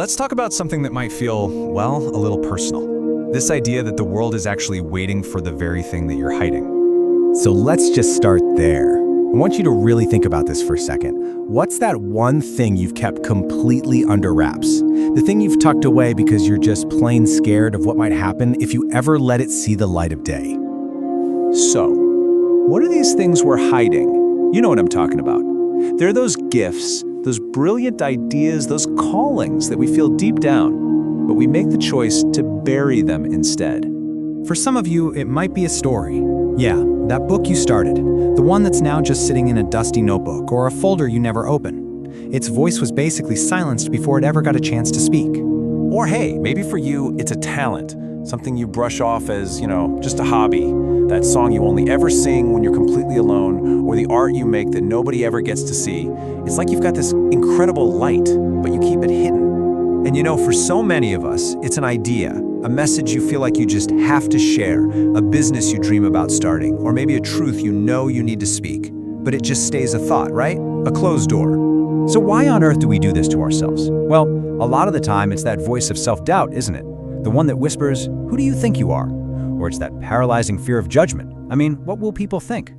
Let's talk about something that might feel, well, a little personal. This idea that the world is actually waiting for the very thing that you're hiding. So let's just start there. I want you to really think about this for a second. What's that one thing you've kept completely under wraps? The thing you've tucked away because you're just plain scared of what might happen if you ever let it see the light of day. So, what are these things we're hiding? You know what I'm talking about. They're those gifts, those brilliant ideas, those callings that we feel deep down, but we make the choice to bury them instead. For some of you, it might be a story. Yeah, that book you started, the one that's now just sitting in a dusty notebook or a folder you never open. Its voice was basically silenced before it ever got a chance to speak. Or hey, maybe for you, it's a talent, something you brush off as, just a hobby. That song you only ever sing when you're completely alone, or the art you make that nobody ever gets to see. It's like you've got this incredible light, but you keep it hidden. And for so many of us, it's an idea, a message you feel like you just have to share, a business you dream about starting, or maybe a truth you know you need to speak. But it just stays a thought, right? A closed door. So why on earth do we do this to ourselves? Well, a lot of the time it's that voice of self-doubt, isn't it? The one that whispers, "Who do you think you are?" Or it's that paralyzing fear of judgment. What will people think?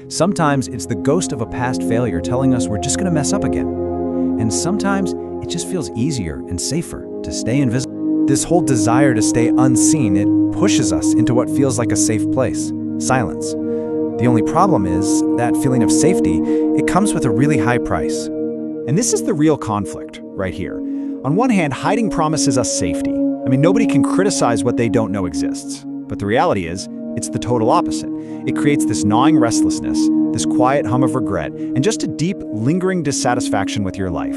Sometimes it's the ghost of a past failure telling us we're just gonna mess up again. And sometimes it just feels easier and safer to stay invisible. This whole desire to stay unseen, it pushes us into what feels like a safe place, silence. The only problem is that feeling of safety, it comes with a really high price. And this is the real conflict right here. On one hand, hiding promises us safety. Nobody can criticize what they don't know exists. But the reality is, it's the total opposite. It creates this gnawing restlessness, this quiet hum of regret, and just a deep, lingering dissatisfaction with your life.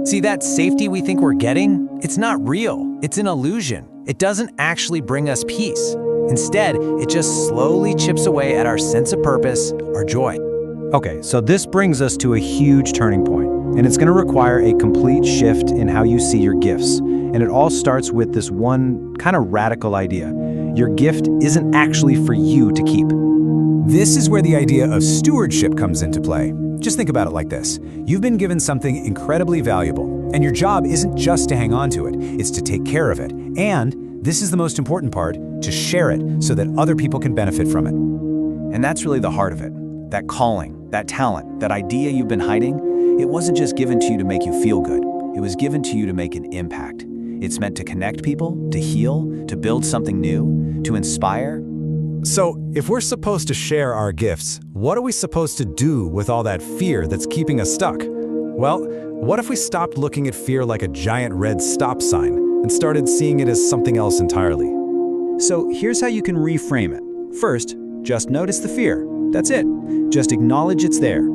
See, that safety we think we're getting, it's not real. It's an illusion. It doesn't actually bring us peace. Instead, it just slowly chips away at our sense of purpose, our joy. Okay, so this brings us to a huge turning point, and it's going to require a complete shift in how you see your gifts. And it all starts with this one kind of radical idea. Your gift isn't actually for you to keep. This is where the idea of stewardship comes into play. Just think about it like this. You've been given something incredibly valuable, and your job isn't just to hang on to it, it's to take care of it. And this is the most important part, to share it so that other people can benefit from it. And that's really the heart of it. That calling, that talent, that idea you've been hiding, it wasn't just given to you to make you feel good. It was given to you to make an impact. It's meant to connect people, to heal, to build something new, to inspire. So, if we're supposed to share our gifts, what are we supposed to do with all that fear that's keeping us stuck? Well, what if we stopped looking at fear like a giant red stop sign and started seeing it as something else entirely? So, here's how you can reframe it. First, just notice the fear. That's it. Just acknowledge it's there.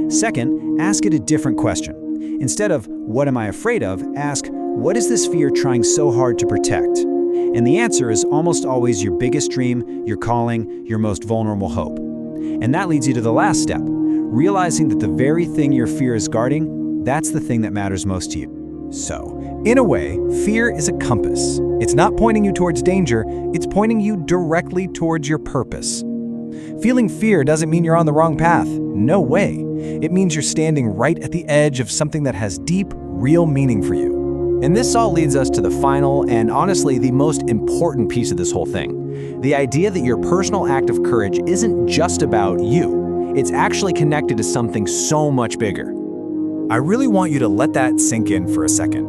Second, ask it a different question. Instead of, "What am I afraid of?" ask, "What is this fear trying so hard to protect?" And the answer is almost always your biggest dream, your calling, your most vulnerable hope. And that leads you to the last step, realizing that the very thing your fear is guarding, that's the thing that matters most to you. So, in a way, fear is a compass. It's not pointing you towards danger, it's pointing you directly towards your purpose. Feeling fear doesn't mean you're on the wrong path. No way. It means you're standing right at the edge of something that has deep, real meaning for you. And this all leads us to the final and honestly the most important piece of this whole thing. The idea that your personal act of courage isn't just about you. It's actually connected to something so much bigger. I really want you to let that sink in for a second.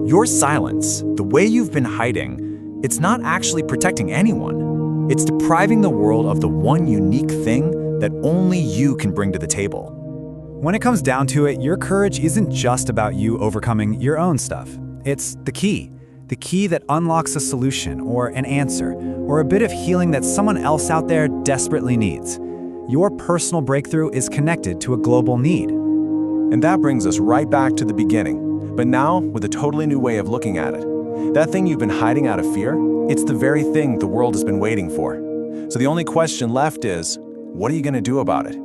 Your silence, the way you've been hiding, it's not actually protecting anyone. It's depriving the world of the one unique thing that only you can bring to the table. When it comes down to it, your courage isn't just about you overcoming your own stuff. It's the key that unlocks a solution or an answer or a bit of healing that someone else out there desperately needs. Your personal breakthrough is connected to a global need. And that brings us right back to the beginning, but now with a totally new way of looking at it. That thing you've been hiding out of fear, it's the very thing the world has been waiting for. So the only question left is, what are you going to do about it?